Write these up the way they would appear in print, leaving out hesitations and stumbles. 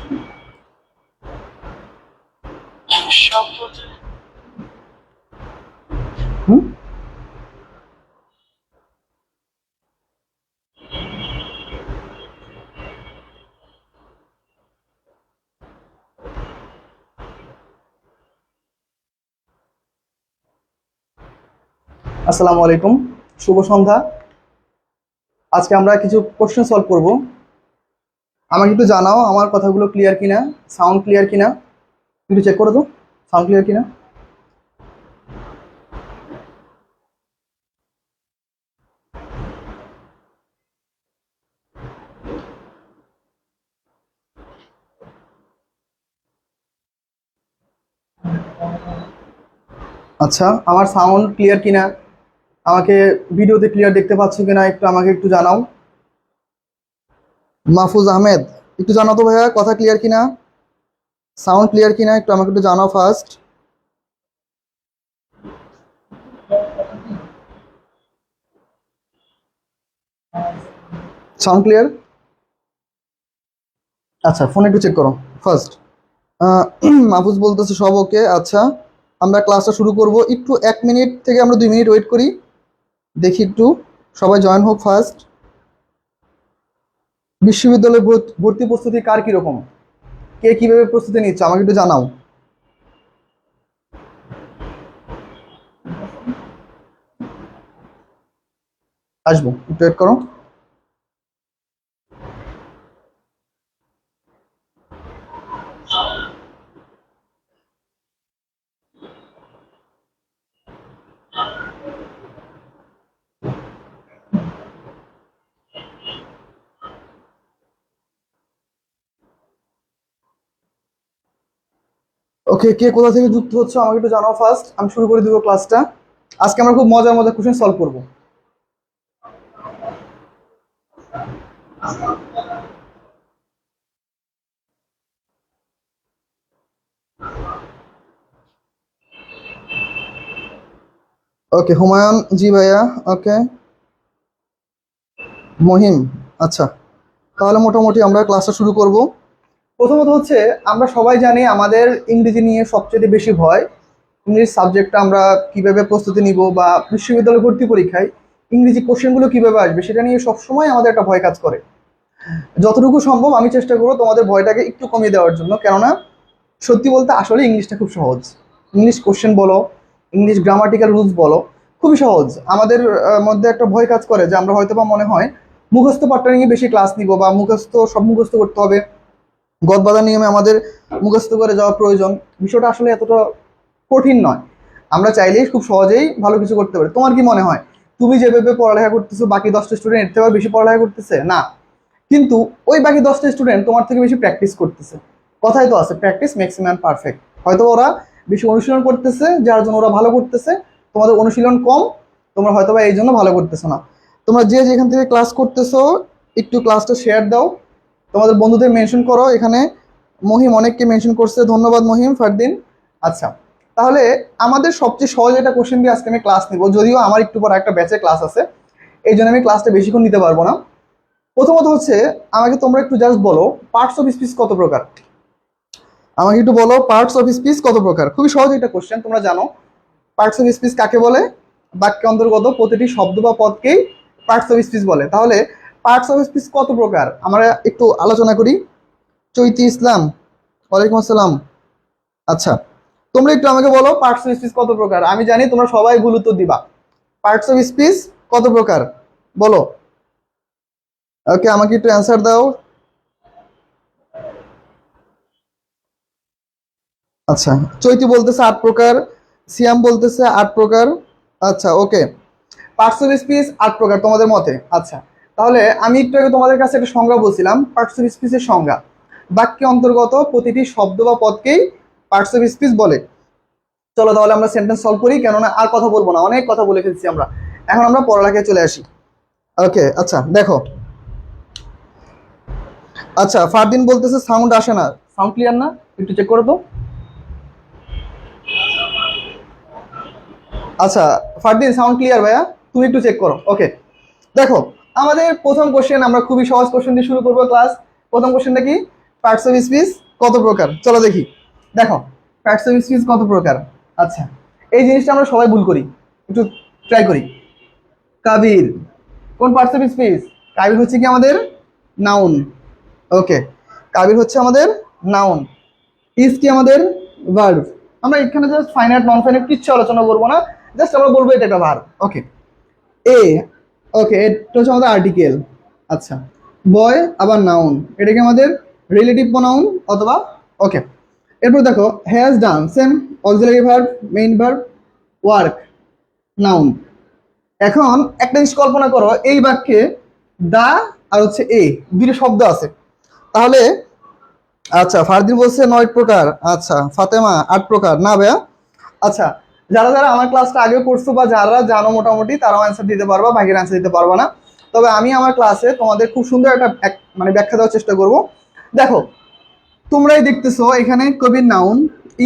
হুম, আসসালামু আলাইকুম, শুভ সন্ধ্যা। আজকে আমরা কিছু কোশ্চেন সলভ করব। আমাকে একটু জানাও আমার কথাগুলো ক্লিয়ার কিনা, সাউন্ড ক্লিয়ার কিনা, একটু চেক করে দাও সাউন্ড ক্লিয়ার কিনা। আচ্ছা, আমার সাউন্ড ক্লিয়ার কিনা, আমাকে ভিডিওতে ক্লিয়ার দেখতে পাচ্ছ কিনা একটু আমাকে একটু জানাও। মাহফুজ আহমেদ, একটু জানাও তো ভাইয়া কথা ক্লিয়ার কিনা, সাউন্ড ক্লিয়ার কিনা, একটু আমাকে একটু জানাও ফার্স্ট। Sound clear? আচ্ছা, ফোন একটু চেক করো ফার্স্ট। মাহফুজ বলতেছে সব ওকে। আচ্ছা, আমরা ক্লাসটা শুরু করব। একটু 1 মিনিট থেকে আমরা 2 মিনিট ওয়েট করি, দেখি একটু সবাই জয়েন হোক ফার্স্ট। বিশ্ববিদ্যালয়ে ভর্তি প্রস্তুতি কার কিরকম, কে কিভাবে প্রস্তুতি নিচ্ছে আমাকে একটু জানাও। আসবো, একটু ওয়েট করো। ওকে, কে কোথা থেকে যুক্ত হচ্ছে আমাকে একটু জানাও ফার্স্ট, আমি শুরু করে দিব ক্লাসটা। আজকে আমরা খুব মজার মজার কোশ্চেন সলভ করব। ওকে, হুমায়ুন জি ভাইয়া, ওকে। মহিম, আচ্ছা, তাহলে মোটামুটি আমরা ক্লাসটা শুরু করব। প্রথমত হচ্ছে, আমরা সবাই জানি আমাদের ইংরেজি নিয়ে সবচেয়ে বেশি ভয়। ইংলিশ সাবজেক্টটা আমরা কিভাবে প্রস্তুতি নিব, বা বিশ্ববিদ্যালয় ভর্তি পরীক্ষায় ইংরেজি কোশ্চেনগুলো কিভাবে আসবে সেটা নিয়ে সবসময় আমাদের একটা ভয় কাজ করে। যতটুকু সম্ভব আমি চেষ্টা করবো তোমাদের ভয়টাকে একটু কমিয়ে দেওয়ার জন্য, কেননা সত্যি বলতে আসলে ইংলিশটা খুব সহজ। ইংলিশ কোশ্চেন বলো, ইংলিশ গ্রামাটিক্যাল রুলস বলো, খুবই সহজ। আমাদের মধ্যে একটা ভয় কাজ করে যে আমরা হয়তো বা মনে হয় মুখস্থ পাঠটা নিয়ে বেশি ক্লাস নিব, বা মুখস্থ সব মুখস্থ করতে হবে, গদবাঁধা নিয়মে আমাদের মুখস্থ করে যাওয়া প্রয়োজন। বিষয়টা আসলে এতটা কঠিন নয়। আমরা চাইলেই খুব সহজেই ভালো কিছু করতে পারি। তোমার কি মনে হয় তুমি যেভাবে পড়ালেখা করতেছো বাকি 10টা স্টুডেন্ট এর থেকে বেশি পড়ালেখা করতেছে না? কিন্তু ওই বাকি 10টা স্টুডেন্ট তোমার থেকে বেশি প্র্যাকটিস করতেছে। কথাই তো আছে, প্র্যাকটিস মেক্স ম্যান পারফেক্ট। হয়তো ওরা বেশি অনুশীলন করতেছে যার জন্য ওরা ভালো করতেছে, তোমাদের অনুশীলন কম, তোমরা হয়তো বা এই জন্য ভালো করতেছো না। তোমরা যে যেখান থেকে ক্লাস করতেছো একটু ক্লাসটা শেয়ার দাও, তোমাদের বন্ধুদের মেনশন করো। এখানে মহিম অনেককে মেনশন করছে, ধন্যবাদ মহিম, ফারদিন। আচ্ছা, তাহলে আমাদের সবচেয়ে সহজ একটা কোশ্চেন দিয়ে আজকে আমি ক্লাস নিব, যদিও আমার একটু পর একটা ব্যাচে ক্লাস আছে, এই জন্য আমি ক্লাসটা বেশিক্ষণ নিতে পারবো না। প্রথমত হচ্ছে, আমাকে তোমরা একটু জাস্ট বলো পার্টস অফ স্পিচ কত প্রকার। আমাকে একটু বলো পার্টস অফ স্পিচ কত প্রকার। খুবই সহজ একটা কোশ্চেন, তোমরা জানো পার্টস অফ স্পিচ কাকে বলে। বাক্যে অন্তর্গত প্রতিটি শব্দ বা পদকেই পার্টস অফ স্পিচ বলে। তাহলে পার্টস অফ স্পিচ কত প্রকার আমরা একটু আলোচনা করি। চৈতি ইসলাম, ওয়ালাইকুম আসসালাম। আচ্ছা, তোমরা একটু আমাকে বলো পার্টস অফ স্পিচ কত প্রকার। আমি জানি তোমরা সবাই ভুল উত্তর দিবা। পার্টস অফ স্পিচ কত প্রকার বলো। ওকে, আমাকে একটু অ্যান্সার দাও। আচ্ছা, চৈতি বলতেছে 8 প্রকার, সিয়াম বলতেছে 8 প্রকার। আচ্ছা, ওকে, পার্টস অফ স্পিচ 8 প্রকার তোমাদের মতে। আচ্ছা, তাহলে আমি একটু আগে তোমাদের কাছে একটা সংজ্ঞা বলছিলাম পার্টস অফ স্পিচের সংজ্ঞা। বাক্যে অন্তর্গত প্রতিটি শব্দ বা পদকেই পার্টস অফ স্পিচ বলে। চলো তাহলে আমরা সেন্টেন্স সলভ করি, কেননা আর কথা বলবো না, অনেক কথা বলে ফেলছি আমরা। এখন আমরা পড়ালেখায় চলে আসি। ওকে, আচ্ছা দেখো। আচ্ছা, ফারদিন বলতেছে সাউন্ড আসে না, সাউন্ড ক্লিয়ার না, একটু চেক করে তো। আচ্ছা, ফারদিন সাউন্ড ক্লিয়ার ভাইয়া, তুমি একটু চেক করো। ওকে, দেখো, আমাদের প্রথম কোশ্চেন, আমরা খুবই সহজ কোশ্চেন দিয়ে শুরু করবো ক্লাস। প্রথম কোশ্চেনটা কি? পার্টস অফ স্পিচ কত প্রকার, চলো দেখি। দেখো পার্টস অফ স্পিচ কত প্রকার। আচ্ছা, এই জিনিসটা আমরা সবাই ভুল করি, একটু ট্রাই করি। কাবির কোন পার্টস অফ স্পিচ? কাবির হচ্ছে কি আমাদের নাউন। ওকে, কাবির হচ্ছে আমাদের নাউন। ইজ কি আমাদের ভার্ব। আমরা এখানে জাস্ট ফাইনাইট নন ফাইনাইট কিচ্ছু আলোচনা করবো না, জাস্ট আমরা বলবো এটা একটা ভার্ব। ওকে, এ, ওকে এটা হচ্ছে আমাদের আর্টিকেল। আচ্ছা, বয় আবার নাউন, এটা কি আমাদের রিলেটিভ প্রোনাউন অথবা ওকে। এরপর দেখো has done, same auxiliary verb, main verb, work, noun. এখন একটা জিনিস কল্পনা করো, এই বাক্যে দা আর হচ্ছে এ দুটো শব্দ আছে, তাহলে আচ্ছা ফারদিন বলছে 9 প্রকার, আচ্ছা ফাতেমা 8 প্রকার, না ভাইয়া। আচ্ছা, যারা যারা আমার ক্লাসটা আগে করছো বা যারা জানো মোটামুটি তারাও অ্যান্সার দিতে পারবা, বাকির অ্যান্সার দিতে পারবা না। তবে আমি আমার ক্লাসে তোমাদের খুব সুন্দর একটা মানে ব্যাখ্যা দেওয়ার চেষ্টা করব। দেখো তোমরাই দেখতেছো এখানে Kabir noun,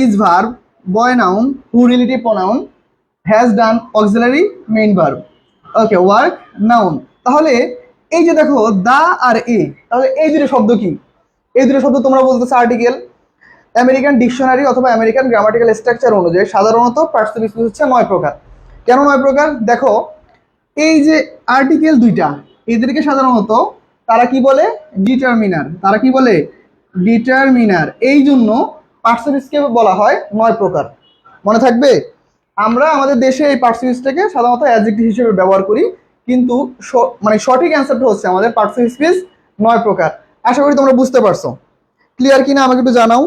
is verb, boy noun, who relative pronoun, has done auxiliary main verb, okay work noun. তাহলে এই যে দেখো দা আর এ, তাহলে এই দুটো শব্দ কি? এই দুটো শব্দ তোমরা বলতেছো আর্টিকেল। আমেরিকান ডিকশনারি অথবা আমেরিকান গ্রামাটিক্যাল স্ট্রাকচার অনুযায়ী সাধারণত পার্টস অফ স্পিচ হচ্ছে 9 প্রকার। কেন 9 প্রকার? দেখো এই যে আর্টিকেল দুইটা, এদেরকে সাধারণত তারা কি বলে? ডিটারমিনার। তারা কি বলে? ডিটারমিনার। এই জন্য পার্টস অফ স্পিচকে বলা হয় 9 প্রকার। মনে থাকবে? আমরা আমাদের দেশে এই পার্টস অফ স্পিচটাকে সাধারণত অ্যাডজেক্টিভ হিসেবে ব্যবহার করি, কিন্তু মানে সঠিক অ্যান্সারটা হচ্ছে আমাদের পার্টস অফ স্পিচ 9 প্রকার। আশা করি তোমরা বুঝতে পারছো। ক্লিয়ার কিনা আমাকে একটু জানাও।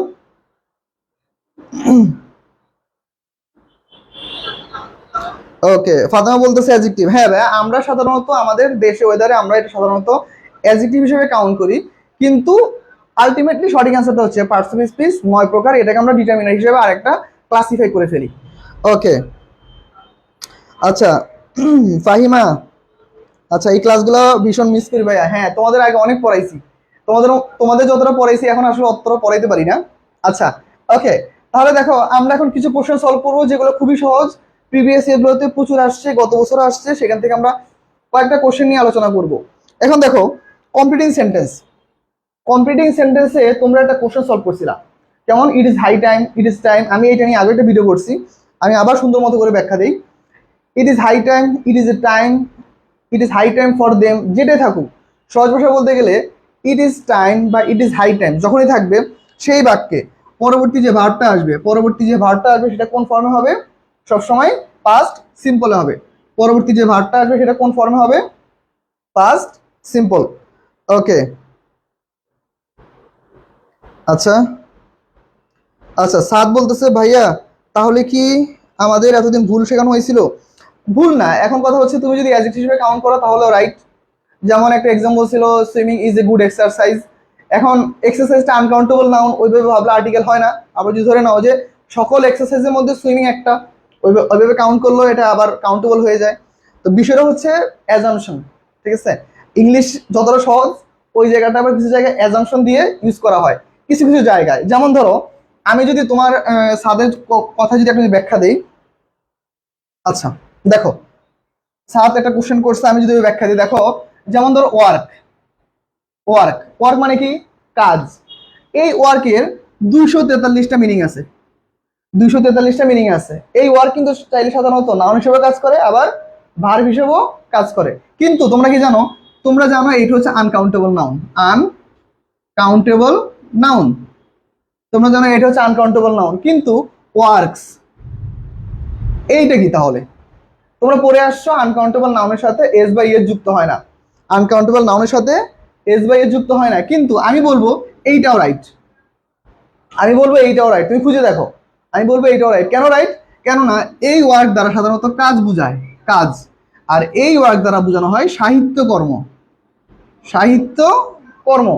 ওকে, ফাতেমা বলতেছে অ্যাডজেক্টিভ। হ্যাঁ ভাই, আমরা সাধারণত আমাদের দেশে ওয়েদারে আমরা এটা সাধারণত অ্যাডজেক্টিভ হিসেবে কাউন্ট করি, কিন্তু আলটিমেটলি সঠিক অ্যান্সারটা হচ্ছে পার্টস অফ স্পিচ 9 প্রকার। এটাকে আমরা ডিটারমিনার হিসেবে আরেকটা ক্লাসিফাই করে ফেলি। ওকে, আচ্ছা ফাহিমা, আচ্ছা এই ক্লাসগুলো ভীষণ মিস করি ভাইয়া। হ্যাঁ তোমাদের আগে অনেক পড়াইছি, তোমাদের তোমাদের যতটা পড়াইছি এখন আসলে অতটা পড়াইতে পারি না। আচ্ছা ওকে, তাহলে দেখো আমরা এখন কিছু কোশ্চেন সলভ করবো যেগুলো খুবই সহজ, প্রিভিয়াস ইয়ারগুলোতে প্রচুর আসছে, গত বছর আসছে, সেখান থেকে আমরা কয়েকটা কোশ্চেন নিয়ে আলোচনা করব। এখন দেখো কমপ্লিটিং সেন্টেন্স, কমপ্লিটিং সেন্টেন্সে তোমরা একটা কোশ্চেন সলভ করছিলা, যেমন it is high time, it is time. আমি এটা নিয়ে আগে একটা ভিডিও করছি, আমি আবার সুন্দর মতো করে ব্যাখ্যা দিই। It is high time, it is a time, it is high time for them, যেটাই থাকুক সহজ ভাষায় বলতে গেলে ইট ইজ টাইম বা ইট ইজ হাই টাইম যখনই থাকবে সেই বাক্যে পরবর্তী যে ভার্বটা আসবে, পরবর্তী যে ভার্বটা আসবে সেটা কোন ফর্মে হবে? সবসময় পাস্ট সিম্পলে হবে। পরবর্তী যে ভার্বটা আসবে সেটা কোন ফর্মে হবে? Past simple. ওকে, আচ্ছা আচ্ছা সাদ বলতেছে ভাইয়া তাহলে কি আমাদের এতদিন ভুল শেখানো হয়েছিল? ভুল না, এখন কথা হচ্ছে তুমি যদি অ্যাডজেক্টিভ হিসেবে কাউন্ট করো তাহলে রাইট। যেমন একটা এক্সাম্পল ছিল swimming is a good exercise. এখন এক্সারসাইজটা আনকাউন্টেবল নাউন, ওইভাবে ভাবলে আর্টিকেল হয় না। আবার যদি ধরে নাও যে সকল এক্সারসাইজের মধ্যে সুইমিং একটা, ওইভাবে কাউন্ট করলেও এটা আবার কাউন্টেবল হয়ে যায়। তো বিষয়টা হচ্ছে অ্যাজাম্পশন, ঠিক আছে? ইংলিশ যতটা সহজ, ওই জায়গাটা আবার কিছু জায়গায় অ্যাজাম্পশন দিয়ে ইউজ করা হয় কিছু কিছু জায়গায়। যেমন ধরো আমি যদি তোমার সাদের কথা যদি একটা ব্যাখ্যা দিই। আচ্ছা দেখো সাত একটা কোশ্চেন করছে, আমি যদি ব্যাখ্যা দিই, দেখো যেমন ধরো ওয়ার্ক, ওয়ার্ক ওয়ার্ক মানে কি? কাজ। এই ওয়ার্কের 243টা মিনিং আছে, 243টা মিনিং আছে। এই ওয়ার্ক কিন্তু চাইলে সাধারণত নাউন হিসেবে কাজ করে, আবার ভার্ব হিসেবেও কাজ করে। কিন্তু তোমরা কি জানো? তোমরা জানো এইটা হচ্ছে আনকাউন্টেবল নাউন, আনকাউন্টেবল নাউন। তোমরা জানো এটা হচ্ছে আনকাউন্টেবল নাউন, কিন্তু ওয়ার্কস এইটা কি? তাহলে তোমরা পড়ে আসছো আনকাউন্টেবল নাউনের সাথে এস বা ইয়েস যুক্ত হয় না, আনকাউন্টেবল নাউনের সাথে এস বা ইয়েস যুক্ত হয় না। কিন্তু আমি বলবো এইটাও রাইট, আমি বলবো এইটাও রাইট, তুমি খুঁজে দেখো। আমি বলবো এইটাও রাইট। কেন রাইট? কেননা এই ওয়ার্ক দ্বারা সাধারণত কাজ বোঝায়, কাজ। আর এই ওয়ার্ক দ্বারা বোঝানো হয় সাহিত্য কর্ম, সাহিত্য কর্ম।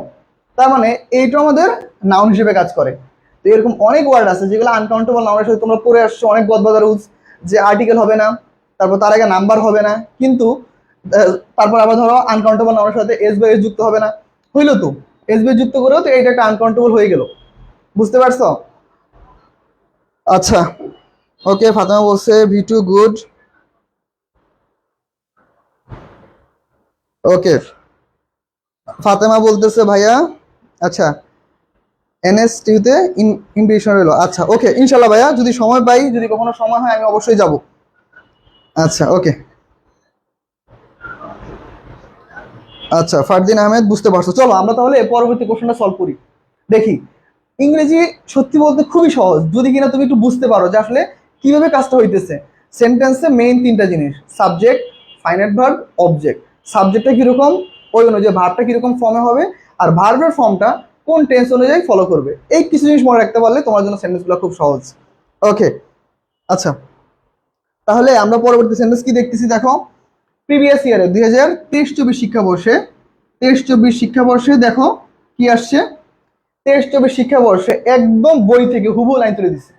তার মানে এইটা আমাদের নাউন হিসেবে কাজ করে। তো এরকম অনেক ওয়ার্ড আছে যেগুলো আনকাউন্টেবল নাউনের সাথে তোমরা পড়ে আসছো, অনেক গদবাদা রুলস, যে আর্টিকেল হবে না, তারপর তার আগে নাম্বার হবে না, কিন্তু তারপর আবার ধরো আনকাউন্টেবল নাউনের সাথে এস বা এস যুক্ত হবে না, হইলো তো এস বা যুক্ত করেও তো এইটা একটা আনকাউন্টেবল হয়ে গেল। বুঝতে পারছো? আচ্ছা ওকে, ফাতেমা বলছে ভি টু গুড। ওকে, ফাতেমা বলতেছে ভাইয়া, আচ্ছা এনএসটিউতে ইনভিটেশন রইলো। আচ্ছা ওকে, ইনশাল্লাহ ভাইয়া, যদি সময় পাই, যদি কখনো সময় হয় আমি অবশ্যই যাব। আচ্ছা ওকে। আচ্ছা ফারদিন আহমেদ, বুঝতে পারছো। চলো আমরা তাহলে পরবর্তী কোশ্চেনটা সলভ করি। দেখি, ইংরেজি সত্যি বলতে খুবই সহজ, যদি কিনা তুমি একটু বুঝতে পারো যে আসলে কিভাবে কাজটা হইতেছে। সেন্টেন্সে মেইন তিনটা জিনিস, সাবজেক্ট, ফাইনাইট ভার্ব, অবজেক্ট। সাবজেক্টটা কিরকম, ওই অনুযায়ী ভার্বটা কিরকম ফর্মে হবে, আর ভার্বের ফর্মটা কোন টেন্স অনুযায়ী ফলো করবে। এই কিছু জিনিস মনে রাখতে পারলে তোমার জন্য সেন্টেন্সগুলো খুব সহজ। ওকে আচ্ছা, তাহলে আমরা পরবর্তী সেন্টেন্স কি দেখতেছি দেখো। প্রিভিয়াস ইয়ারে 2023-24 শিক্ষাবর্ষে, 23-24 শিক্ষাবর্ষে দেখো কি আসছে। 23-24 শিক্ষাবর্ষে একদম বই থেকে হুবহু লাইন তুলে দিচ্ছে।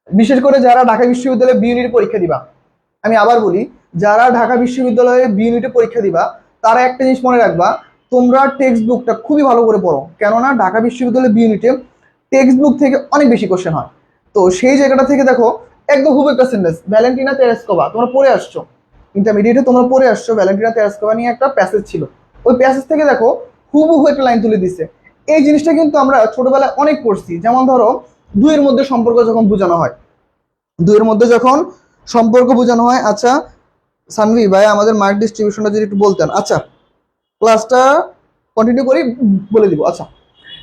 বিশেষ করে যারা ঢাকা বিশ্ববিদ্যালয়ে বি ইউনিট পরীক্ষা দিবা, আমি আবার বলি, যারা ঢাকা বিশ্ববিদ্যালয়ে বি ইউনিটে পরীক্ষা দিবা তারা একটা জিনিস মনে রাখবা, তোমরা টেক্সট বুকটা খুবই ভালো করে পড়ো, কেননা ঢাকা বিশ্ববিদ্যালয়ে বি ইউনিটে টেক্সট বুক থেকে অনেক বেশি কোশ্চেন হয়। তো সেই জায়গাটা থেকে দেখো একদম খুব একটা সেন্টেন্স, ভ্যালেন্টিনা তেরেস্কোভা তোমরা পড়ে আসছো, ইন্টারমিডিয়েটে তোমরা পড়ে আসছো, ভ্যালেন্টিনা তেরেস্কোভা নিয়ে একটা প্যাসেজ ছিল, ওই প্যাসেজ থেকে দেখো হুবহু একটা লাইন তুলে দিচ্ছে। এই জিনিসটা কিন্তু আমরা ছোটবেলায় অনেক পড়ছি। যেমন ধরো, দুইয়ের মধ্যে সম্পর্ক যখন বোঝানো হয়, দুইয়ের মধ্যে যখন সম্পর্ক বোঝানো হয়। আচ্ছা সানভি ভাই, আমাদের মার্ক ডিস্ট্রিবিউশনটা যদি একটু বলতেন। আচ্ছা ক্লাসটা কন্টিনিউ করি, বলে দিব। আচ্ছা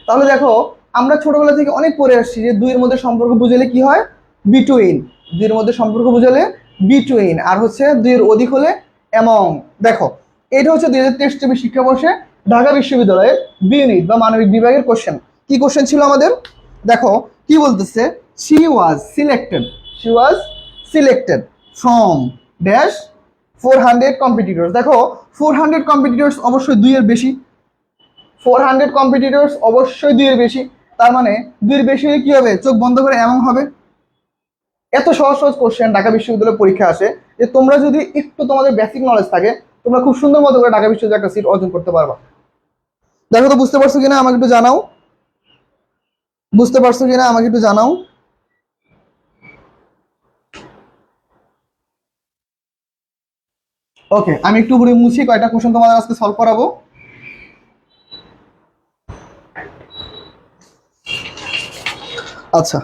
তাহলে দেখো, আমরা ছোটবেলা থেকে অনেক পড়ে আসছি যে দুইয়ের মধ্যে সম্পর্ক বুঝালে কি হয়, বিটুইন। দুইয়ের মধ্যে সম্পর্ক বুঝালে বিটুইন, আর হচ্ছে দুইয়ের অধিক হলে অ্যামং। দেখো এটা হচ্ছে 2023-24 শিক্ষাবর্ষে ঢাকা বিশ্ববিদ্যালয়ের বি ইউনিট বা মানবিক বিভাগের কোশ্চেন। কি কোশ্চেন ছিল আমাদের দেখো, কি বলতেছে, she was selected, she was selected from dash 400 competitors. দেখো 400 কম্পিটিটর্স অবশ্যই দুইয়ের বেশি, 400 কম্পিটিটর্স অবশ্যই দুইয়ের বেশি, তার মানে দুইয়ের বেশি হলে কি হবে, চোখ বন্ধ করে এমন হবে। এত সহজ সহজ কোশ্চেন ঢাকা বিশ্ববিদ্যালয়ের পরীক্ষা আসে যে তোমরা যদি একটু তোমাদের বেসিক নলেজ থাকে, তোমরা খুব সুন্দর মতো করে ঢাকা বিশ্ববিদ্যালয়ে একটা সিট অর্জন করতে পারবা। দেখো তো বুঝতে পারছো কিনা আমাকে একটু জানাও, বুঝতে পারছো কিনা আমাকে একটু জানাও। ওকে, আমি একটু উপরে মুছি, কয়টা কোশ্চেন তোমাদের আজকে সলভ করাবো। আচ্ছা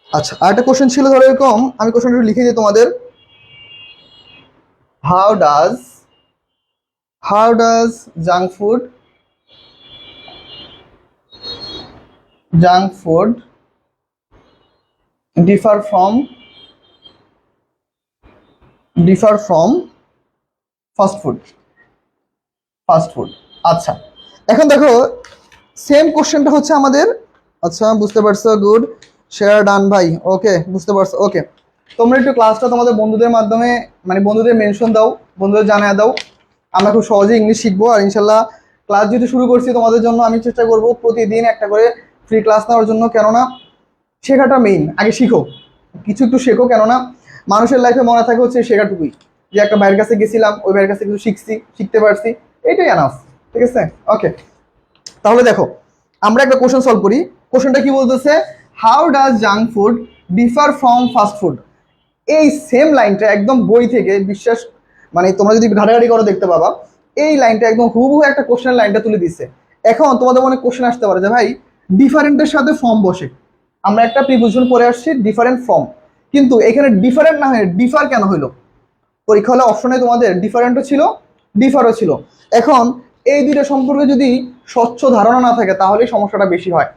আচ্ছা, আরেকটা কোশ্চেন ছিল ধরো এরকম, আমি কোশ্চেনটা লিখে দিই তোমাদের। How does, how does junk food, junk food differ from, differ from fast food, fast food. আচ্ছা এখন দেখো সেম কোশ্চেনটা হচ্ছে আমাদের। আচ্ছা বুঝতে পারছো, গুড, শেয়ার ডান ভাই, ওকে বুঝতে পারছো। ওকে, তোমরা একটু ক্লাসটা তোমাদের বন্ধুদের মাধ্যমে, মানে বন্ধুদের মেনশন দাও, বন্ধুদের জানায় দাও, আমরা খুব সহজে ইংলিশ শিখবো। আর ইনশাল্লাহ ক্লাস যেহেতু শুরু করছি তোমাদের জন্য, আমি চেষ্টা করবো প্রতিদিন একটা করে ফ্রি ক্লাস নেওয়ার জন্য, কেননা শেখাটা মেইন, আগে শিখো, কিছু একটু শেখো, কেননা মানুষের লাইফে মনে থাকে হচ্ছে শেখাটুকুই, যে একটা ভাইয়ের কাছে গেছিলাম, ওই ভাইয়ের কাছে কিছু শিখছি, শিখতে পারছি, এটাই আনাফ। ঠিক আছে ওকে, তাহলে দেখো আমরা একটা কোশ্চেন সলভ করি। কোশ্চেনটা কি বলতেছে, how does junk food differ from fast food. এই সেম লাইনটা একদম বই থেকে, বিশ্বাস মানে তোমরা যদি ঘাটাঘাটি করো দেখতে পাবা, এই লাইনটা একদম হুবহু একটা কোশ্চেন লাইনটা তুলে দিচ্ছে। এখন তোমাদের মনে কোশ্চেন আসতে পারে যে ভাই ডিফারেন্টের সাথে ফর্ম বসে, আমরা একটা প্রিপোজিশন পড়ে আসছি ডিফারেন্ট ফর্ম, কিন্তু এখানে ডিফারেন্ট না হয়ে ডিফার কেন হইলো। পরীক্ষা হলে অপশনে তোমাদের ডিফারেন্টও ছিল, ডিফারও ছিল। এখন এই দুইটা সম্পর্কে যদি স্বচ্ছ ধারণা না থাকে তাহলেই সমস্যাটা বেশি হয়।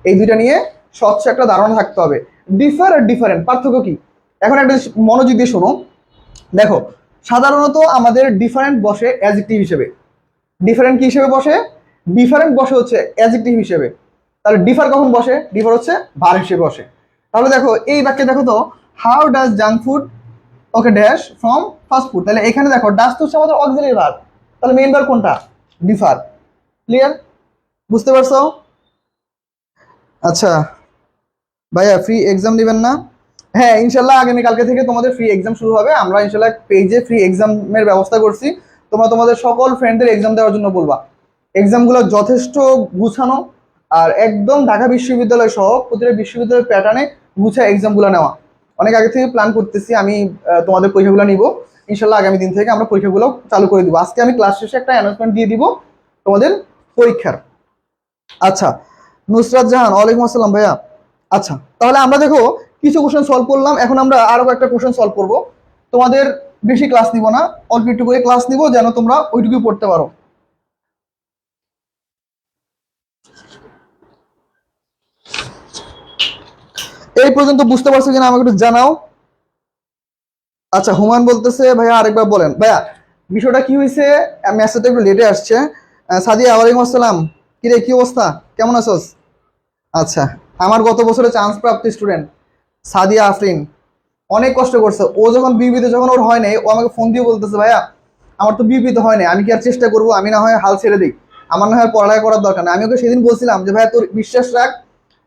এই দুইটা নিয়ে স্বচ্ছ একটা ধারণা থাকতে হবে। ডিফার আর ডিফারেন্ট পার্থক্য কি, এখন একটা মনোযোগ দিয়ে শোনো। দেখো সাধারণত আমাদের ডিফারেন্ট বসে অ্যাডজেক্টিভ হিসেবে, ডিফারেন্ট কি হিসেবে বসে, ডিফারেন্ট বসে হচ্ছে অ্যাডজেক্টিভ হিসেবে। তাহলে ডিফার কখন বসে, ডিফার হচ্ছে ভার হিসেবে বসে। তাহলে দেখো এই বাক্যে দেখো তো, how does junk food okay dash from fast food, তাহলে এখানে দেখো ডাজ তো হচ্ছে আমাদের অক্সিলারি ভার্ব, তাহলে মেইন ভার্ব কোনটা, ডিফার। ক্লিয়ার, বুঝতে পারছো। আচ্ছা ভাইয়া ফ্রি এক্সাম দিবেন না? হ্যাঁ ইনশাল্লাহ আগামীকালকে থেকে তোমাদের ফ্রি এক্সাম শুরু হবে। আমরা ইনশাল্লাহ পেজে ফ্রি এক্সামের ব্যবস্থা করছি, তোমরা তোমাদের সকল ফ্রেন্ডদের এক্সাম দেওয়ার জন্য বলবা। এক্সামগুলো যথেষ্ট গুছানো, আর একদম ঢাকা বিশ্ববিদ্যালয় সহ প্রতিটা বিশ্ববিদ্যালয়ের প্যাটার্নে গুছা এক্সামগুলো নেওয়া। অনেক আগে থেকে প্ল্যান করতেছি আমি, তোমাদের পরীক্ষাগুলো নিব, ইনশাল্লাহ আগামী দিন থেকে আমরা পরীক্ষাগুলো চালু করে দিব। আজকে আমি ক্লাস শেষে একটা অ্যানাউন্সমেন্ট দিয়ে দিব তোমাদের পরীক্ষার। আচ্ছা, নুসরাত জাহান, ওয়ালাইকুম আসসালাম ভাইয়া। আচ্ছা, তাহলে আমরা দেখো কিছু কোশ্চেন সলভ করলাম, এখন আমরা আরো একটা কোশ্চেন সলভ করব। তোমাদের বেশি ক্লাস নিব না, অল্প একটু করে ক্লাস নিব যেন তোমরা ওইটুকুই পড়তে পারো। এই পর্যন্ত বুঝতে পারছো কিনা আমাকে একটু জানাও। আচ্ছা, হুমায়ুন বলতেছে ভাইয়া আরেকবার বলেন। ভাইয়া বিষয়টা কি হয়েছে, মেসেজটা একটু লেটে আসছে। সাদিয়া, ওয়ালাইকুম আসসালাম। কিরে, কি অবস্থা, কেমন আছোস? আচ্ছা, আমার গত বছরে চান্স প্রাপ্ত স্টুডেন্ট সাদিয়া আফরিন অনেক কষ্ট করছে। ও যখন বিবিতে যখন ওর হয় নাই, ও আমাকে ফোন দিয়ে বলতেছে ভাইয়া আমার তো বিবিতে হয় নাই, আমি কি আর চেষ্টা করবো, আমি না হয় হাল ছেড়ে দিই, আমার না হয় পড়ালেখা করার দরকার নেই। আমি ওকে সেদিন বলছিলাম যে ভাইয়া তোর বিশ্বাস রাখ,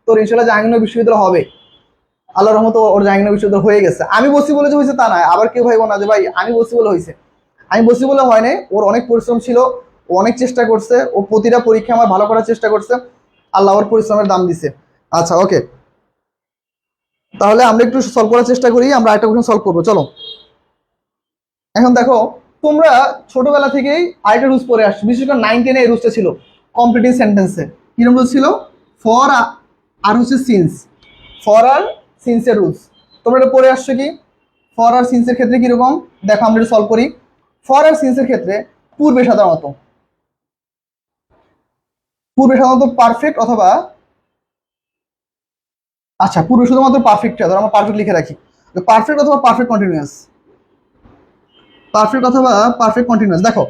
তোর ইনশাল্লাহ জাহাঙ্গীরনগর বিশ্ববিদ্যালয় হবে। আল্লাহর রহমত ওর জাহাঙ্গীরনগর বিশ্ববিদ্যালয় হয়ে গেছে। আমি বলছি বলে যে হয়েছে তা নয়, আবার কেউ ভাইবো না যে ভাই আমি বলছি বলে হয়েছে। আমি বলছি বলে হয় নাই, ওর অনেক পরিশ্রম ছিল, ও অনেক চেষ্টা করছে, ও প্রতিটা পরীক্ষা আমার ভালো করার চেষ্টা করছে, আল্লাহ ওর পরিশ্রমের দাম দিছে। আচ্ছা ওকে, তাহলে আমরা একটু সলভ করার চেষ্টা করি, আমরা একটা কোশ্চেন সলভ করবো, চলো। এখন দেখো, তোমরা ছোটবেলা থেকেই আরেকটা রুলস পড়ে আসছো, বিশেষ করে 9-10 এই রুলসটা ছিল কমপ্লিটিং সেন্টেন্সে। কিরকম রুলস ছিল? ফর আর হচ্ছে সিন্স, ফর আর সিন্সের রুলস। তোমরা এটা পড়ে আসছো কি? ফর আর সিন্সের ক্ষেত্রে কিরকম দেখো, আমরা এটা সলভ করি। ফর আর সিন্সের ক্ষেত্রে পূর্বে সাধারণত পারফেক্ট অথবা, আচ্ছা পূর্বে শুধুমাত্র পারফেক্ট, ধর আমরা পারফেক্ট লিখে রাখি, পারফেক্ট অথবা পারফেক্ট কন্টিনিউয়াস, পারফেক্ট অথবা পারফেক্ট কন্টিনিউয়াস। দেখো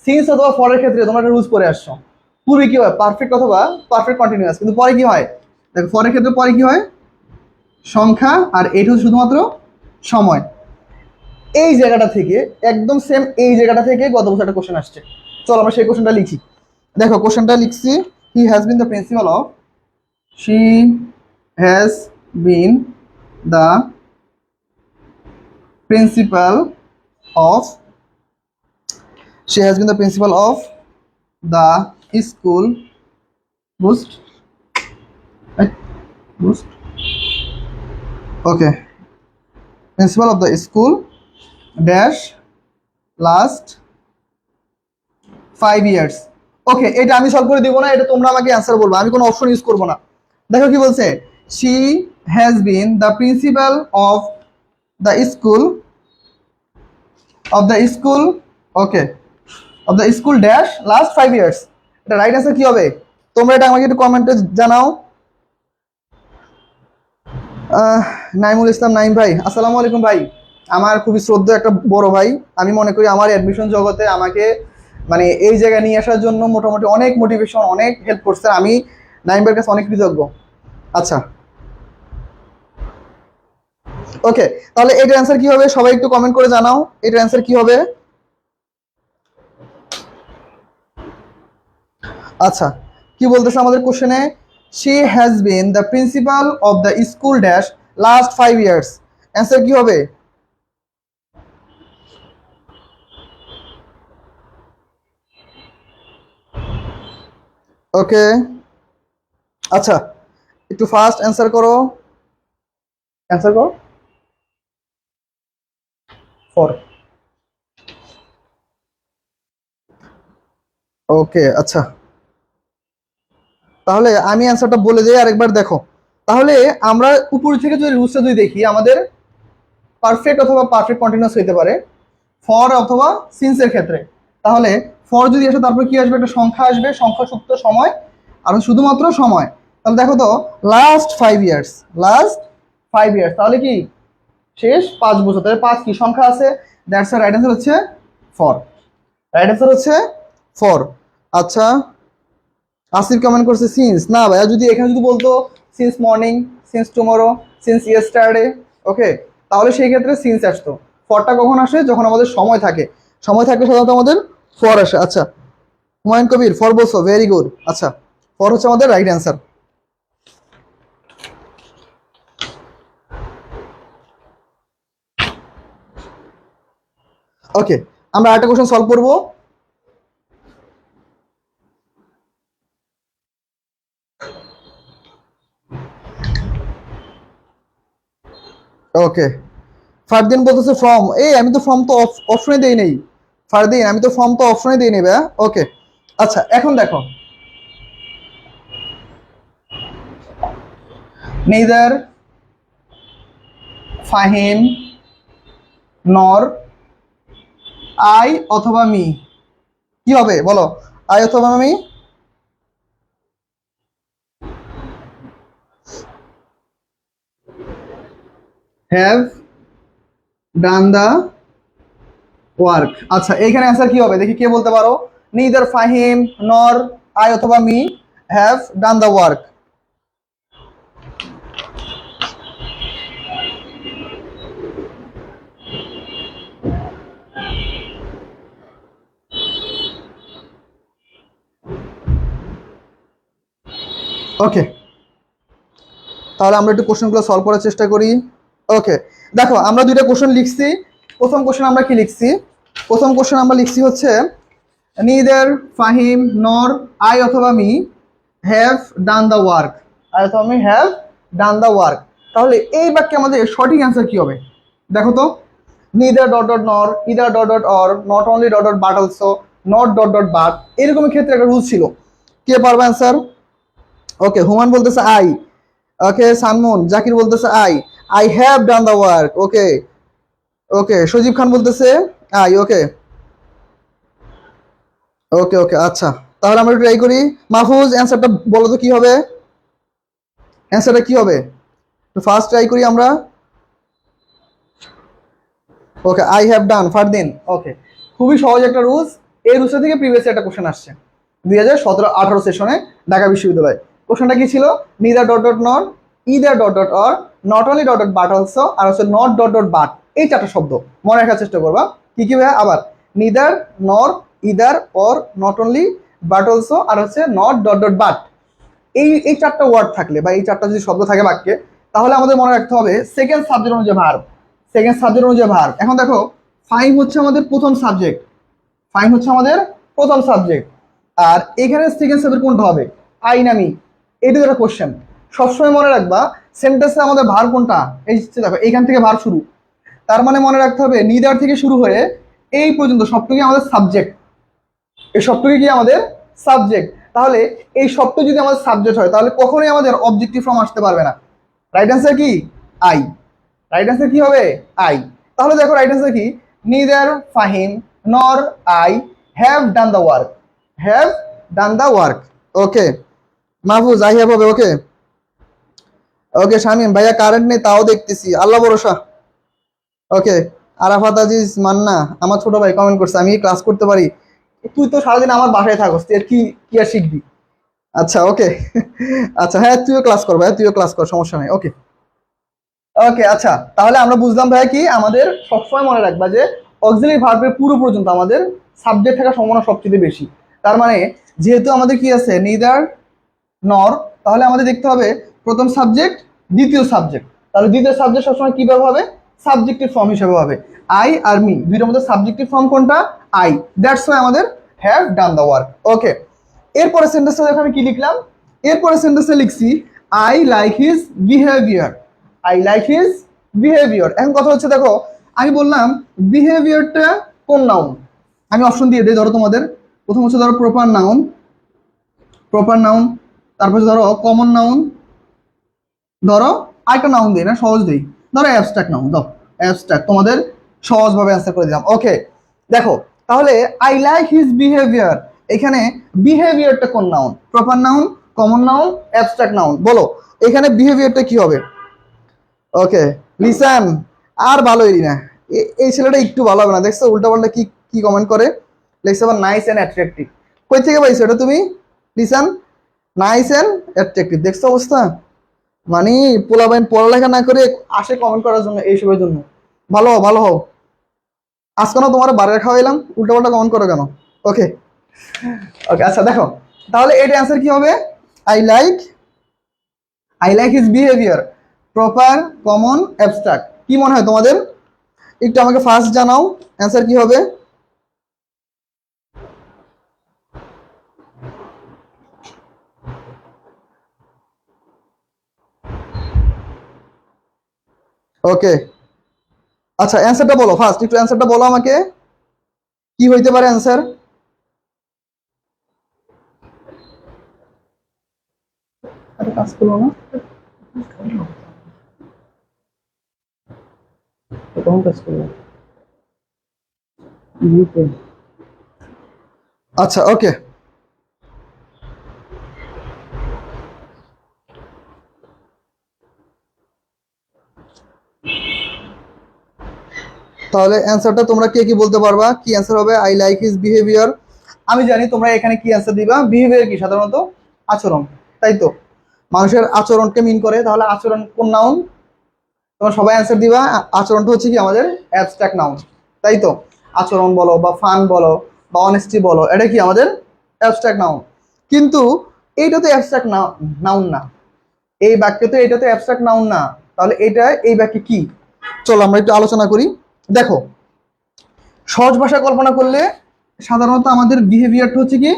সিন্স অথবা ফরের ক্ষেত্রে তোমরা একটা রুলস পড়ে আসছো, পূর্বে কি হয় পারফেক্ট অথবা পারফেক্ট কন্টিনিউয়াস, কিন্তু পরে কি হয় দেখো, ফরের ক্ষেত্রে পরে কি হয় সংখ্যা, আর এটা হচ্ছে শুধুমাত্র সময়। এই জায়গাটা থেকে একদম সেম, এই জায়গাটা থেকে গত বছর একটা কোশ্চেন আসছে। চলো আমরা সেই কোশ্চেনটা লিখি। দেখো কোশ্চেনটা লিখছি, he has been the principal of, she has been the principal of, she has been the principal of the school boost, right? Boost, okay, principal of the school dash last 5 years. ওকে, এটা আমি solve করে দিব না, এটা তোমরা আমাকে answer বলবো, আমি কোনো অপশন ইউজ করব না। দেখো কি বলছে, she has been the principal of the school, okay, of the school dash last 5 years. এটা রাইট অ্যান্সার কি হবে? তোমরা এটা আমাকে একটু কমেন্টে জানাও। নাইমুল ইসলাম নাইম ভাই, আসসালামু আলাইকুম ভাই। আমার খুবই শ্রদ্ধেয় একটা বড় ভাই। আমি মনে করি আমার অ্যাডমিশন জগতে আমাকে মানে এই জায়গায় নিয়ে আসার জন্য মোটামুটি অনেক মোটিভেশন, অনেক হেল্প করছে। আমি নাইম ভাইয়ের কাছে অনেক কৃতজ্ঞ। আচ্ছা ওকে, তাহলে এটার অ্যান্সার কি হবে সবাই একটু কমেন্ট করে জানাও, এটার অ্যান্সার কি হবে? আচ্ছা, কি বলতেছে আমাদের কোশ্চেনে, she has been the principal of the school dash last 5 years. Answer কি হবে? ওকে, আচ্ছা একটু ফাস্ট অ্যান্সার করো, অ্যান্সার করো। ফর, ওকে আচ্ছা, তাহলে আমি অ্যান্সারটা বলে দিই আরেকবার দেখো। তাহলে আমরা উপর থেকে যদি রুলসটা যদি দেখি, আমাদের পারফেক্ট অথবা পারফেক্ট কন্টিনিউয়াস হইতে পারে ফর অথবা সিন্সের ক্ষেত্রে। তাহলে ফর যদি আসে তারপর কি আসবে, একটা সংখ্যা আসবে, সংখ্যা যুক্ত সময়, আর শুধুমাত্র সময়। তাহলে দেখো তো, লাস্ট 5 ইয়ার্স, লাস্ট 5 ইয়ার্স, তাহলে কি শেষ 5 বছর, তাহলে 5 কি সংখ্যা আছে, দ্যাটস রাইট অ্যান্সার হচ্ছে ফর, রাইট অ্যান্সার হচ্ছে ফর। আচ্ছা, আসিফ কমেন্ট করছে সিন্স, না ভাইয়া যদি এখানে যদি বলতো since morning, since tomorrow, since yesterday, okay, তাহলে সেই ক্ষেত্রে সিন্স আসতো। ফরটা কখন আসে, যখন আমাদের সময় থাকে, সময় থাকলে সাধারণত আমাদের ফর আসে। আচ্ছা, হুমায়ুন কবির ফর বলছো, ভেরি গুড। আচ্ছা, ফর হচ্ছে আমাদের রাইট অ্যান্সার। ওকে, আমরা আরেকটা কোশ্চেন সলভ করবো। ওকে, ফারদিন বলতেছে ফ্রম, এই আমি তো ফ্রম তো অপশনে দেই নেই ফারদিন, আমি তো ফ্রম তো অপশনে দেই নেই ভাইয়া। ওকে আচ্ছা, এখন দেখো নেইদার ফাহিম নর আই অথবা মি, কি হবে বলো? আই অথবা me? Have done the work. আচ্ছা এইখানে অ্যান্সার কি হবে দেখি, কে বলতে পারো? নিদার ফাহিম নর আই অথবা me have done the work. Okay, তাহলে আমরা একটু কোশ্চেনগুলো সলভ করার চেষ্টা করি। ওকে দেখো, আমরা দুইটা কোশ্চেন লিখছি। প্রথম কোশ্চেন আমরা কি লিখছি? প্রথম কোশ্চেন আমরা লিখছি হচ্ছে নিদার ফাহিম নর আই অথবা me have done the work, I অথবা me have done the work. তাহলে এই বাক্যে আমাদের সঠিক অ্যান্সার কি হবে দেখো তো? Neither dot dot nor, either dot dot or, not only dot dot but also, not dot dot but, এরকম ক্ষেত্রে একটা রুল ছিল। কে পারবে অ্যান্সার? ওকে, হুমান বলতেছে আই। ওকে সানমুন, জাকির বলতেছে I have done the work. Okay okay, Sajib Khan বলতেছে আই। ওকে ওকে ওকে আচ্ছা, তাহলে আমরা ট্রাই করি। মাহফুজ অ্যান্সারটা বলো তো কি হবে? অ্যান্সারটা কি হবে? তো ফার্স্ট ট্রাই করি আমরা। ওকে, আই হ্যাভ ডান ফারদিন। ওকে, খুবই সহজ একটা রুলস। এই রুলসটা থেকে প্রিভিয়াস একটা কোশ্চেন আসছে 2017-18 সেশনে ঢাকা বিশ্ববিদ্যালয়। কোশ্চেনটা কি ছিল? Neither dot dot not, either dot dot or, not only dot dot but also, আর হচ্ছে নট ডট ডট বাট। এই চারটা শব্দ মনে রাখার চেষ্টা করবা। কি কি ভাইয়া? আবার neither, nor, either, or, not only, but also, আর হচ্ছে নট ডট ডট বাট। এই চারটা ওয়ার্ড থাকলে বা এই চারটা যদি শব্দ থাকে বাক্যে, তাহলে আমাদের মনে রাখতে হবে সেকেন্ড সাবজেক্ট অনুযায়ী ভার্ব। সেকেন্ড সাবজেক্ট অনুযায়ী ভার্ব। এখন দেখো, ফাইম হচ্ছে আমাদের প্রথম সাবজেক্ট, ফাইম হচ্ছে আমাদের প্রথম সাবজেক্ট। আর এখানে সেকেন্ড সাবজেক্ট কোনটা হবে? আই না মি? এটা একটা কোশ্চেন। সবসময় মনে রাখবা সেন্টেন্সে আমাদের ভার্ব কোনটা। এই যে দেখো, এইখান থেকে ভার্ব শুরু। তার মানে মনে রাখতে হবে নিদার থেকে শুরু হয়ে এই পর্যন্ত সবটুকুই আমাদের সাবজেক্ট। এই সবটুকু কি আমাদের সাবজেক্ট। তাহলে এই সবটুকু যদি আমাদের সাবজেক্ট হয়, তাহলে কখনোই আমাদের অবজেক্টিভ ফর্ম আসতে পারবে না। রাইট অ্যান্সার কি? আই। রাইট অ্যান্সার কি হবে? আই। তাহলে দেখো রাইট অ্যান্সার কি? Neither Fahim nor I have done the work, have done the work. Okay Mahfuz I have হবে। ওকে ওকে শামিম ভাইয়া, কারেন্ট নেই তাও দেখতেছি, আল্লাহ ভরসা। ওকে আরাফাত আজিজ মান্না, আমার ছোট ভাই কমেন্ট করছে আমি ক্লাস করতে পারি। তুই তো সারাদিন আমার বাসায় থাকস, তুই আর কি কি আর শিখবি? আচ্ছা ওকে আচ্ছা হ্যাঁ, তুইও ক্লাস কর ভাই, তুইও ক্লাস কর, সমস্যা নেই। ওকে ওকে আচ্ছা, তাহলে আমরা বুঝলাম ভাই কি, আমাদের সবসময় মনে রাখবা যে অক্সিলারি ভার্বের পুরো পর্যন্ত আমাদের সাবজেক্ট থাকার সম্ভাবনা সবচেয়ে বেশি। তার মানে যেহেতু আমাদের কি আছে নিদার নর, তাহলে আমাদের দেখতে হবে প্রথম সাবজেক্ট, দ্বিতীয় সাবজেক্ট। তাহলে দ্বিতীয় সাবজেক্ট সবসময় কিভাবে হবে? সাবজেক্টিভ ফর্ম হিসেবে হবে। আই আর মি দুইটার মধ্যে সাবজেক্টিভ ফর্ম কোনটা? আই। দ্যাটস ওয়াই আমাদের হ্যাভ ডান দ্য ওয়ার্ক। ওকে, এরপরে সেন্টেন্সটা দেখো আমি কি লিখলাম। এরপরে সেন্টেন্সে লিখছি I like his behaviour, I like his behaviour. এখন কথা হচ্ছে দেখো, আমি বললাম বিহেভিয়ারটা কোন নাউন? আমি অপশন দিয়ে দিই। ধরো তোমাদের প্রথম হচ্ছে ধরো প্রপার নাউন, প্রপার নাউন, তারপরে ধরো কমন নাউন, ধরো আরেকটা নাউন দিই না, সহজ দিই, ধরো অ্যাবস্ট্রাক্ট নাউন দাও। অ্যাবস্ট্রাক্ট তোমাদের সহজভাবে অ্যান্সার করে দিলাম। ওকে দেখো, তাহলে আই লাইক হিজ বিহেভিয়ার, এখানে বিহেভিয়ারটা কোন noun? Proper noun, common noun, abstract noun? বলো এখানে বিহেভিয়ারটা কি হবে? ওকে লিসান, আর ভালো এলি না, এই ছেলেটা একটু ভালো হবে না, দেখছো উল্টা পাল্টা কি কি কমেন্ট করে লিখছে আবার নাইস এন্ড অ্যাট্রাকটিভ। কই থেকে পাইছো এটা তুমি লিসান? নাইস এন্ড অ্যাট্রাকটিভ, দেখছো অবস্থা? মানে পোলাপাইন পড়ালেখা না করে আসে কমেন্ট করার জন্য, এইসবের জন্য। ভালো হও ভালো হও, আজ কেন তোমার বার্গার খাওয়াইলাম, উল্টা পাল্টা কমেন্ট করো কেন? ওকে ওকে আচ্ছা দেখো, তাহলে এটা অ্যান্সার কি হবে? I like, I like his behaviour, proper, common, abstract. কি মনে হয় তোমাদের? একটু আমাকে ফার্স্ট জানাও অ্যান্সার কি হবে। ওকে আচ্ছা অ্যান্সারটা বলো, ফার্স্ট একটু অ্যান্সারটা বলো আমাকে, কি হইতে পারে অ্যান্সার? আরে কাজ করলো না, তখন কাজ করলো। আচ্ছা ওকে, তাহলে অ্যান্সারটা তোমরা কে কি বলতে পারবা, কি অ্যান্সার হবে? I like his behaviour. আমি জানি তোমরা এখানে কি অ্যান্সার দিবা। বিহেভিয়ার কি? সাধারণত আচরণ, তাই তো? মানুষের আচরণকে মিন করে, তাহলে আচরণ কোন নাউন? তোমরা সবাই অ্যান্সার দিবা আচরণটা হচ্ছে কি আমাদের অ্যাবস্ট্রাক্ট নাউন, তাই তো? আচরণ বলো বা ফান বলো বা অনেস্টি বলো, এটা কি আমাদের অ্যাবস্ট্রাক্ট নাউন। কিন্তু এইটা তো অ্যাবস্ট্রাক্ট নাউন না, এই বাক্যে তো এটা তো অ্যাবস্ট্রাক্ট নাউন না। তাহলে এটা এই বাক্যে কি? চলো আমরা একটু আলোচনা করি। দেখো, সহজ ভাষা কল্পনা করলে সাধারণত আমাদের বিহেভিয়ারটা হচ্ছে কি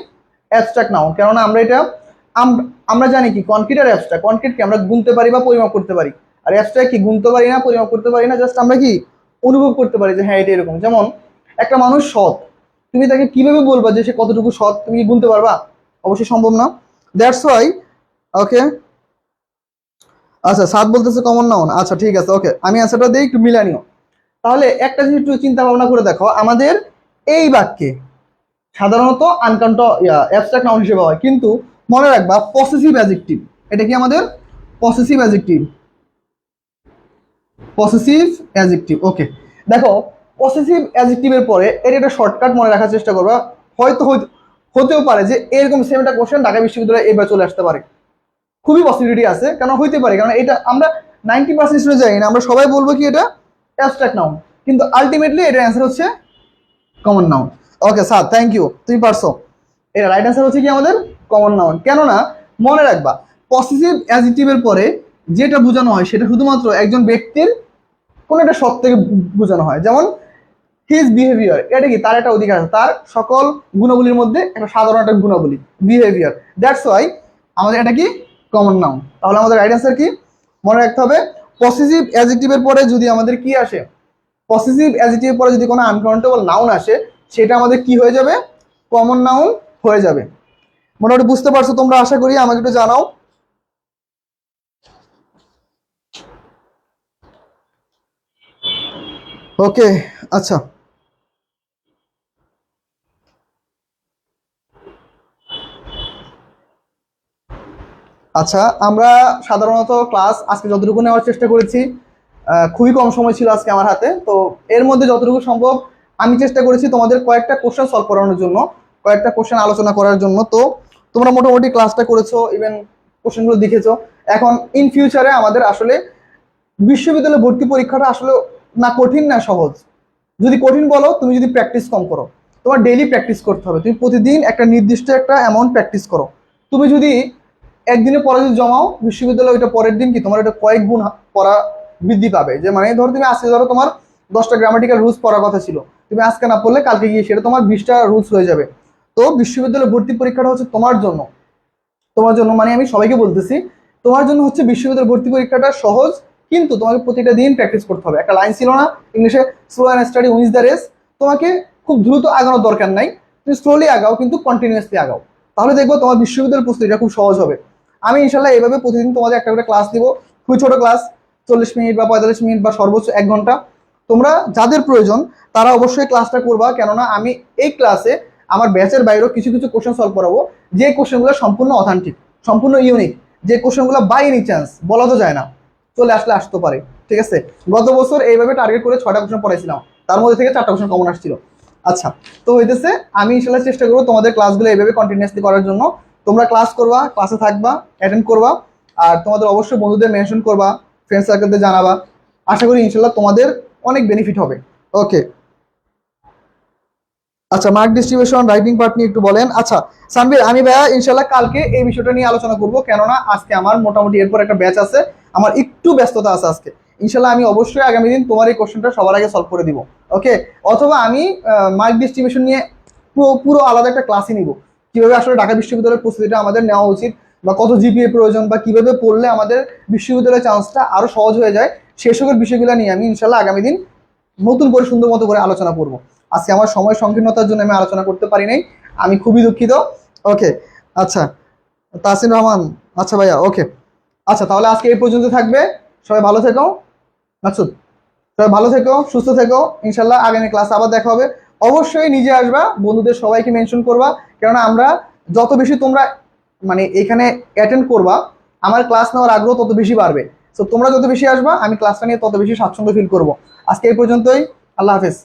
অ্যাবস্ট্রাক্ট নাউন, কেননা আমরা এটা আমরা জানি কি কনক্রিট আর অ্যাবস্ট্রাক্ট। কনক্রিট কি আমরা গুনতে পারি বা পরিমাপ করতে পারি, আর অ্যাবস্ট্রাক্ট কি গুনতে পারি না, পরিমাপ করতে পারি না, জাস্ট আমরা কি অনুভব করতে পারি যে হ্যাঁ এটা এরকম। যেমন একটা মানুষ সৎ, তুমি তাকে কিভাবে বলবা যে সে কতটুকু সৎ? তুমি কি গুনতে পারবা? অবশ্যই সম্ভব না। দ্যাটস ওয়াই, ওকে আচ্ছা সাত বলতেছে কমন নাউন, আচ্ছা ঠিক আছে ওকে, আমি অ্যান্সারটা দিই, একটু মিলা নিও। তাহলে একটা জিনিস একটু চিন্তা ভাবনা করে দেখো, আমাদের এই বাক্যে সাধারণত আনকাউন্ট অ্যাবস্ট্রাক্ট নাউন হিসেবে হয়, কিন্তু মনে রাখবা পসেসিভ অ্যাডজেক্টিভ, এটা কি আমাদের পসেসিভ অ্যাডজেক্টিভ, পসেসিভ অ্যাডজেক্টিভ। ওকে দেখো, পসেসিভ অ্যাডজেক্টিভের পরে এর একটা শর্টকাট মনে রাখার চেষ্টা করবা। হয়তো হতেও পারে যে এরকম সেম একটা কোশ্চেন ঢাকা বিশ্ববিদ্যালয়ে এবার চলে আসতে পারে, খুবই পসিবিলিটি আছে, কারণ হইতে পারে, কারণ এটা আমরা 90% স্টুডেন্ট জানি না, আমরা সবাই বলবো কি এটা অ্যাবস্ট্রাক্ট নাউন, কিন্তু আলটিমেটলি এটার অ্যান্সার হচ্ছে common noun. Okay sir, thank you, তুমি পারছো। এটা রাইট অ্যান্সার হচ্ছে কি আমাদের কমন নাউন। কেননা মনে রাখবা পসেসিভ অ্যাডজেক্টিভের পরে যেটা বোঝানো হয় সেটা শুধুমাত্র একজন ব্যক্তির কোন একটা সত্ত্বকে বোঝানো হয়। যেমন হিজ বিহেভিয়ার, এটা কি তার একটা অধিকার আছে, তার সকল গুণাবলীর মধ্যে একটা সাধারণ একটা গুণাবলী বিহেভিয়ার, দ্যাটস ওয়াই আমাদের এটা কি কমন নাউন। তাহলে আমাদের রাইট অ্যান্সার কি মনে রাখতে হবে? পসেসিভ অ্যাডজেক্টিভের পরে যদি আমাদের কি আসে, পসেসিভ অ্যাডজেক্টিভের পরে যদি কোনো আনকাউন্টেবল নাউন আসে, সেটা আমাদের কি হয়ে যাবে? কমন নাউন হয়ে যাবে। মোটামুটি বুঝতে পারছো তোমরা? আশা করি আমাকে একটু জানাও। ওকে আচ্ছা, আচ্ছা আমরা সাধারণত ক্লাস আজকে যতটুকু নেওয়ার চেষ্টা করেছি, খুবই কম সময় ছিল আজকে আমার হাতে, তো এর মধ্যে যতটুকু সম্ভব আমি চেষ্টা করেছি তোমাদের কয়েকটা কোশ্চেন সলভ করানোর জন্য, কয়েকটা কোশ্চেন আলোচনা করার জন্য। তো তোমরা মোটামুটি ক্লাসটা করেছো, ইভেন কোশ্চেনগুলো দেখেছো। এখন ইন ফিউচারে আমাদের আসলে বিশ্ববিদ্যালয়ে ভর্তি পরীক্ষাটা আসলে না কঠিন না সহজ। যদি কঠিন বলো, তুমি যদি প্র্যাকটিস কম করো, তোমার ডেইলি প্র্যাকটিস করতে হবে, তুমি প্রতিদিন একটা নির্দিষ্ট একটা অ্যামাউন্ট প্র্যাকটিস করো। তুমি যদি একদিনে পড়া যদি জমাও, বিশ্ববিদ্যালয়ে ওইটা পরের দিন কি তোমার এটা কয়েক গুণ পড়া বৃদ্ধি পাবে। যে মানে ধরো তুমি আজকে ধরো তোমার 10টা গ্রামাটিক্যাল রুলস পড়ার কথা ছিল, তুমি আজকে না পড়লে কালকে গিয়ে সেটা তোমার 20টা রুলস হয়ে যাবে। তো বিশ্ববিদ্যালয়ে ভর্তি পরীক্ষাটা হচ্ছে তোমার জন্য, তোমার জন্য মানে আমি সবাইকে বলতেছি, তোমার জন্য হচ্ছে বিশ্ববিদ্যালয় ভর্তি পরীক্ষাটা সহজ, কিন্তু তোমাকে প্রতিটা দিন প্র্যাকটিস করতে হবে। একটা লাইন ছিল না ইংলিশে, slow and study wins the race. তোমাকে খুব দ্রুত আগানোর দরকার নাই, তুমি স্লোলি আগাও কিন্তু কন্টিনিউয়াসলি আগাও, তাহলে দেখবো তোমার বিশ্ববিদ্যালয়ের প্রস্তুতিটা খুব সহজ হবে। আমি ইনশাল্লাহ এইভাবে প্রতিদিন তোমাদের একটা করে ক্লাস দিব, খুবই ছোট ক্লাস, 40 মিনিট বা 45 মিনিট বা সর্বোচ্চ 1 ঘন্টা। তোমরা যাদের প্রয়োজন তারা অবশ্যই ক্লাসটা করবা, কেননা আমি এই ক্লাসে আমার ব্যাচের বাইরেও কিছু কিছু কোশ্চেন সলভ করাবো, যে কোশ্চেনগুলো সম্পূর্ণ অথেন্টিক, সম্পূর্ণ ইউনিক, যে কোশ্চেনগুলো বাই এনি চান্স বলা তো যায় না, চলে আসলে আসতে পারে। ঠিক আছে, গত বছর এইভাবে টার্গেট করে 6টা কোশ্চেন পড়াইছিলাম, তার মধ্যে থেকে 4টা কোশ্চেন কমন আসছিল। আচ্ছা, তো হইতেছে আমি ইনশাল্লাহ চেষ্টা করবো তোমাদের ক্লাসগুলো এইভাবে কন্টিনিউয়াসলি করার জন্য। তোমরা ক্লাস করবা, ক্লাসে থাকবা, অ্যাটেন্ড করবা, আর তোমাদের অবশ্যই বন্ধুদের মেনশন করবা, ফ্রেন্ড সার্কেলদের জানাবা। আশা করি ইনশাল্লাহ তোমাদের অনেক বেনিফিট হবে। ওকে আচ্ছা, মার্ক ডিস্ট্রিবিউশন রাইটিং পার্ট নিয়ে একটু বলেন। আচ্ছা সানবীর, আমি ভাইয়া ইনশাল্লাহ কালকে এই বিষয়টা নিয়ে আলোচনা করব, কেননা আজকে আমার মোটামুটি এরপর একটা ব্যাচ আছে, আমার একটু ব্যস্ততা আছে আজকে। ইনশাল্লাহ আমি অবশ্যই আগামী দিন তোমার এই কোশ্চেনটা সবার আগে সলভ করে দিব। ওকে, অথবা আমি মার্ক ডিস্ট্রিবিউশন নিয়ে পুরো আলাদা একটা ক্লাসই নিব, কিভাবে আসলে ঢাকা বিশ্ববিদ্যালয়ের প্রস্তুতিটা আমাদের নেওয়া উচিত, বা কত জিপিএ প্রয়োজন, বা কিভাবে পড়লে আমাদের বিশ্ববিদ্যালয়ের চান্সটা আরো সহজ হয়ে যায়, সেই সকল বিষয়গুলো নিয়ে আমি ইনশাল্লাহ আগামী দিন নতুন করে সুন্দর মতো করে আলোচনা করব। আজকে আমার সময় সংকীর্ণতার জন্য আমি আলোচনা করতে পারি নাই, আমি খুবই দুঃখিত। ওকে, আচ্ছা তাসিন রহমান, আচ্ছা ভাইয়া, ওকে। আচ্ছা তাহলে আজকে এই পর্যন্ত থাকবে। সবাই ভালো থেকো। মাকসুদ, সবাই ভালো থেকো, সুস্থ থেকো। ইনশাল্লাহ আগামী ক্লাসে আবার দেখা হবে। অবশ্যই নিজে আসবা, বন্ধুদের সবাইকে মেনশন করবা, কেননা আমরা যত বেশি তোমরা মানে এখানে অ্যাটেন্ড করবা, আমার ক্লাস নেওয়ার আগ্রহ তত বেশি বাড়বে। তো তোমরা যত বেশি আসবা, আমি ক্লাসটা নিয়ে তত বেশি স্বাচ্ছন্দ্য ফিল করবো। আজকে এই পর্যন্তই। আল্লাহ হাফেজ।